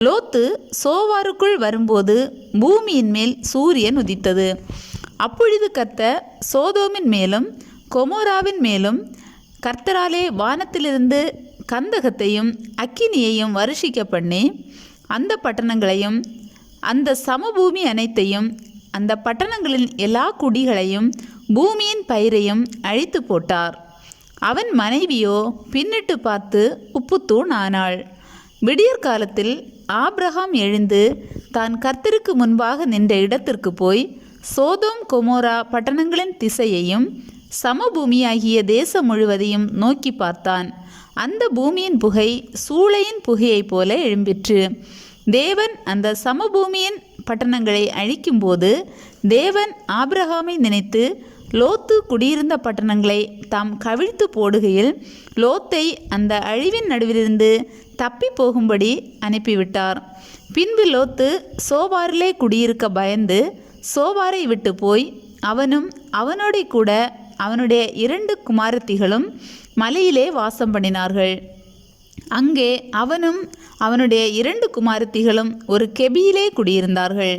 லோத்து சோவாருக்குள் வரும்போது பூமியின் மேல் சூரியன் உதித்தது. அப்பொழுது கர்த்தர் சோதோமின் மேலும் கொமோராவின் மேலும் கர்த்தராலே வானத்திலிருந்து கந்தகத்தையும் அக்கினியையும் வருஷிக்க பண்ணி அந்த பட்டணங்களையும் அந்த சமபூமி அனைத்தையும் அந்த பட்டணங்களின் எல்லா குடிகளையும் பூமியின் பயிரையும் அழித்து போட்டார். அவன் மனைவியோ பின்னிட்டு பார்த்து உப்புத்தூண் ஆனாள். விடியற் காலத்தில் ஆபிரகாம் எழுந்து தான் கர்த்தருக்கு முன்பாக நின்ற இடத்திற்கு போய் சோதோம் கொமோரா பட்டணங்களின் திசையையும் சமபூமியாகிய தேசம் முழுவதையும் நோக்கி பார்த்தான். அந்த பூமியின் புகை சூளையின் புகையைப் போல எழும்பிற்று. தேவன் அந்த சமபூமியின் பட்டணங்களை அழிக்கும்போது தேவன் ஆபிரகாமை நினைத்து லோத்து குடியிருந்த பட்டணங்களை தாம் கவிழ்த்து போடுகையில் லோத்தை அந்த அழிவின் நடுவிலிருந்து தப்பி போகும்படி அனுப்பிவிட்டார். பின்பு லோத்து சோவாரிலே குடியிருக்க பயந்து சோவாரை விட்டு போய் அவனும் அவனோட கூட அவனுடைய 2 குமாரத்திகளும் மலையிலே வாசம் பண்ணினார்கள். அங்கே அவனும் அவனுடைய 2 குமாரத்திகளும் ஒரு கெபியிலே குடியிருந்தார்கள்.